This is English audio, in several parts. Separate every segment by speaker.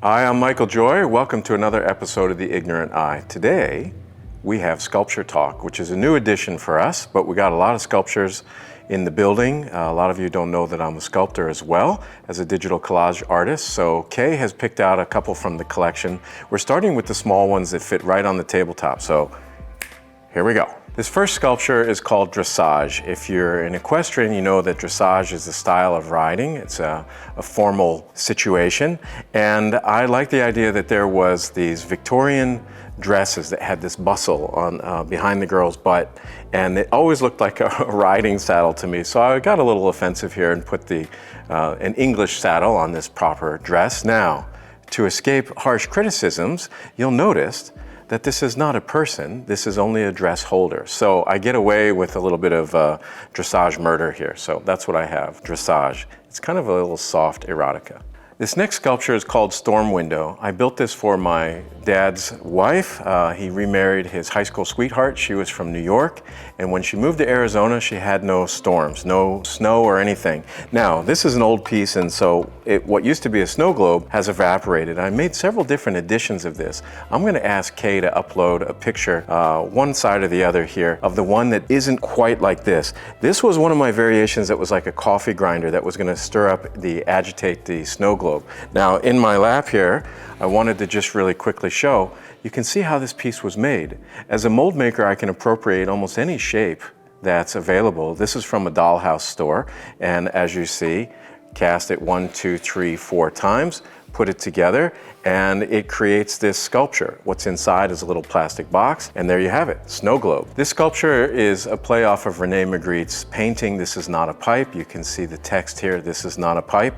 Speaker 1: Hi, I'm Michael Joy. Welcome to another episode of The Ignorant Eye. Today, we have Sculpture Talk, which is a new addition for us, but we got a lot of sculptures in the building. A lot of you don't know that I'm a sculptor as well as a digital collage artist. So Kay has picked out a couple from the collection. We're starting with the small ones that fit right on the tabletop. So here we go. This first sculpture is called dressage. If you're an equestrian, you know that dressage is a style of riding. It's a formal situation. And I like the idea that there was these Victorian dresses that had this bustle on behind the girl's butt, and it always looked like a riding saddle to me. So I got a little offensive here and put an English saddle on this proper dress. Now, to escape harsh criticisms, you'll notice that this is not a person, this is only a dress holder. So I get away with a little bit of dressage murder here. So that's what I have, dressage. It's kind of a little soft erotica. This next sculpture is called Storm Window. I built this for my dad's wife. He remarried his high school sweetheart. She was from New York, and when she moved to Arizona, she had no storms, no snow or anything. Now, this is an old piece, and so what used to be a snow globe has evaporated. I made several different editions of this. I'm gonna ask Kay to upload a picture, one side or the other here, of the one that isn't quite like this. This was one of my variations that was like a coffee grinder that was gonna agitate the snow globe. Now, in my lap here, I wanted to just really quickly show, you can see how this piece was made. As a mold maker, I can appropriate almost any shape that's available. This is from a dollhouse store, and as you see, cast it 1, 2, 3, 4 times, put it together, and it creates this sculpture. What's inside is a little plastic box, and there you have it, snow globe. This sculpture is a play off of Magritte's painting, This Is Not a Pipe. You can see the text here, This Is Not a Pipe.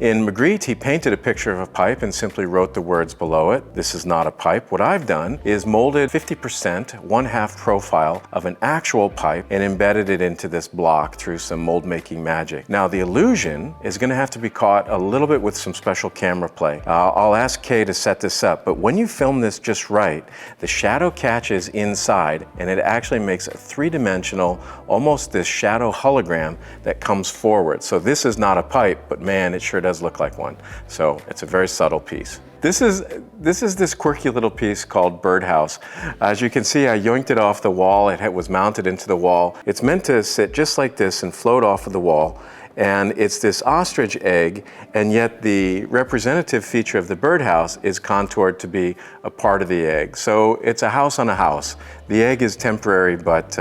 Speaker 1: In Magritte, he painted a picture of a pipe and simply wrote the words below it, This Is Not a Pipe. What I've done is molded 50%, 1/2 profile of an actual pipe and embedded it into this block through some mold making magic. Now, the illusion is gonna have to be caught a little bit with some special camera play. I'll ask Kay to set this up, but when you film this just right, the shadow catches inside and it actually makes a 3-dimensional, almost this shadow hologram that comes forward. So this is not a pipe, but man, it sure does look like one. So it's a very subtle piece. This is this quirky little piece called Birdhouse. As you can see, I yoinked it off the wall. It was mounted into the wall. It's meant to sit just like this and float off of the wall. And it's this ostrich egg, and yet the representative feature of the birdhouse is contoured to be a part of the egg. So it's a house on a house. The egg is temporary, but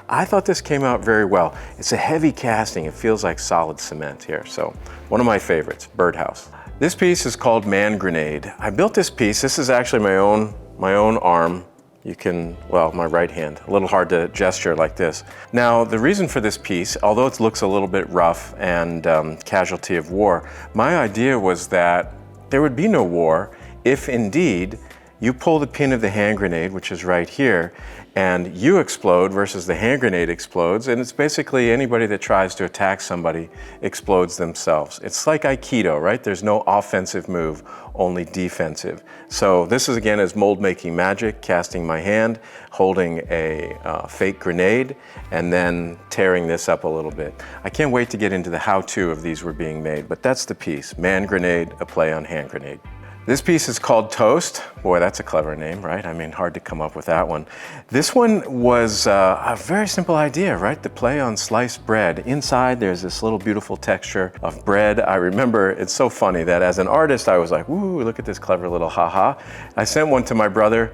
Speaker 1: I thought this came out very well. It's a heavy casting. It feels like solid cement here. So one of my favorites, Birdhouse. This piece is called Man Grenade. I built this piece. This is actually my own arm. You can, well, my right hand, a little hard to gesture like this. Now, the reason for this piece, although it looks a little bit rough and casualty of war, my idea was that there would be no war if indeed you pull the pin of the hand grenade, which is right here, and you explode versus the hand grenade explodes, and it's basically anybody that tries to attack somebody explodes themselves. It's like Aikido, right? There's no offensive move, only defensive. So this is again as mold making magic, casting my hand, holding a fake grenade, and then tearing this up a little bit. I can't wait to get into the how-to of these were being made, but that's the piece, Man Grenade, a play on hand grenade. This piece is called Toast. Boy, that's a clever name, right? I mean, hard to come up with that one. This one was a very simple idea, right? The play on sliced bread. Inside, there's this little beautiful texture of bread. I remember, it's so funny that as an artist, I was like, ooh, look at this clever little haha. I sent one to my brother,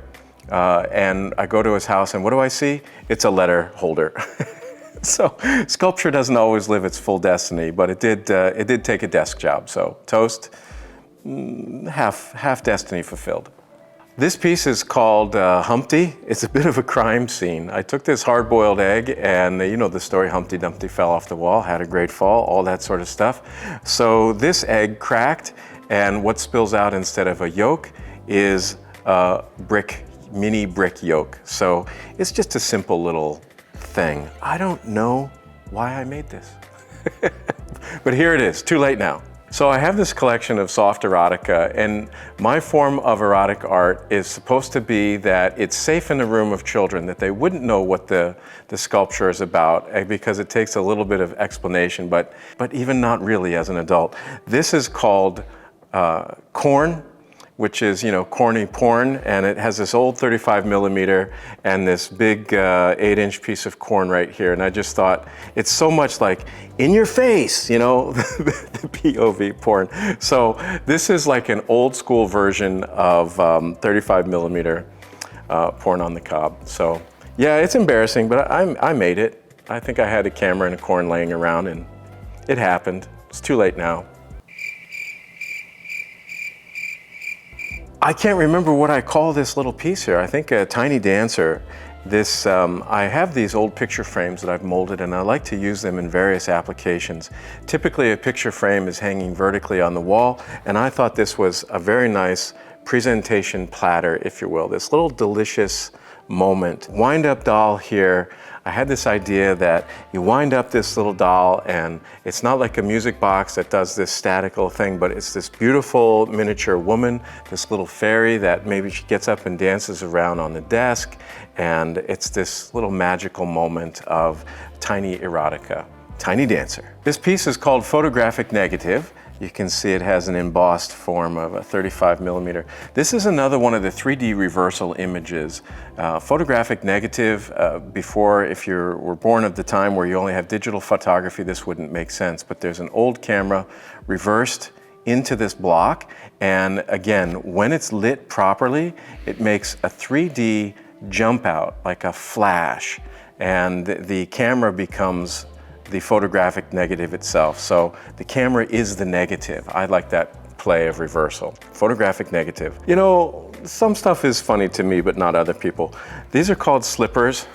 Speaker 1: and I go to his house, and what do I see? It's a letter holder. So sculpture doesn't always live its full destiny, but it did take a desk job. So Toast, half destiny fulfilled. This piece is called Humpty. It's a bit of a crime scene. I took this hard-boiled egg and you know the story, Humpty Dumpty fell off the wall, had a great fall, all that sort of stuff. So this egg cracked, and what spills out instead of a yolk is a mini brick yolk. So it's just a simple little thing. I don't know why I made this. But here it is, too late now. So I have this collection of soft erotica, and my form of erotic art is supposed to be that it's safe in the room of children, that they wouldn't know what the sculpture is about because it takes a little bit of explanation, but even not really as an adult. This is called corn which is, you know, corny porn, and it has this old 35 millimeter and this big 8-inch piece of corn right here. And I just thought, it's so much like in your face, you know, the POV porn. So this is like an old school version of 35 millimeter porn on the cob. So yeah, it's embarrassing, but I made it. I think I had a camera and a corn laying around, and it happened. It's too late now. I can't remember what I call this little piece here. I think a tiny dancer. This, I have these old picture frames that I've molded, and I like to use them in various applications. Typically a picture frame is hanging vertically on the wall, and I thought this was a very nice presentation platter, if you will. This little delicious moment. Wind up doll here. I had this idea that you wind up this little doll, and it's not like a music box that does this statical thing, but it's this beautiful miniature woman, this little fairy that maybe she gets up and dances around on the desk, and it's this little magical moment of tiny erotica, tiny dancer. This piece is called Photographic Negative. You can see it has an embossed form of a 35 millimeter. This is another one of the 3D reversal images. Photographic Negative, before, if you were born at the time where you only have digital photography, this wouldn't make sense, but there's an old camera reversed into this block, and again, when it's lit properly, it makes a 3D jump out, like a flash, and the camera becomes the photographic negative itself. So the camera is the negative. I like that play of reversal. Photographic negative. You know, some stuff is funny to me, but not other people. These are called slippers,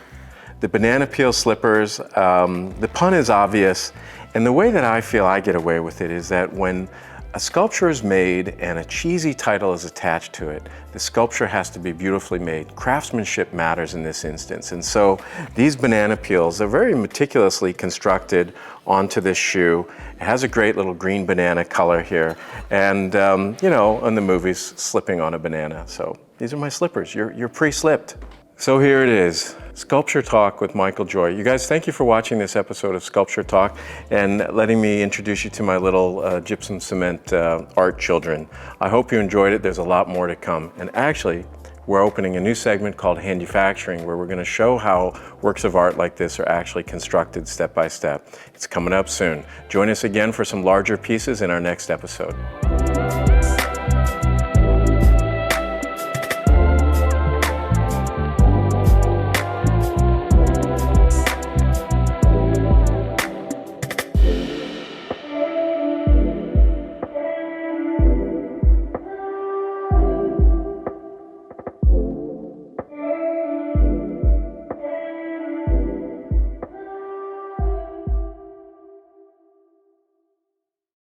Speaker 1: the banana peel slippers. The pun is obvious, and the way that I feel I get away with it is that when a sculpture is made and a cheesy title is attached to it, the sculpture has to be beautifully made. Craftsmanship matters in this instance. And so these banana peels are very meticulously constructed onto this shoe. It has a great little green banana color here. And you know, in the movies, slipping on a banana. So these are my slippers. You're pre-slipped. So here it is, Sculpture Talk with Michael Joy. You guys, thank you for watching this episode of Sculpture Talk and letting me introduce you to my little gypsum cement art children. I hope you enjoyed it. There's a lot more to come. And actually, we're opening a new segment called Handufacturing, where we're going to show how works of art like this are actually constructed step by step. It's coming up soon. Join us again for some larger pieces in our next episode.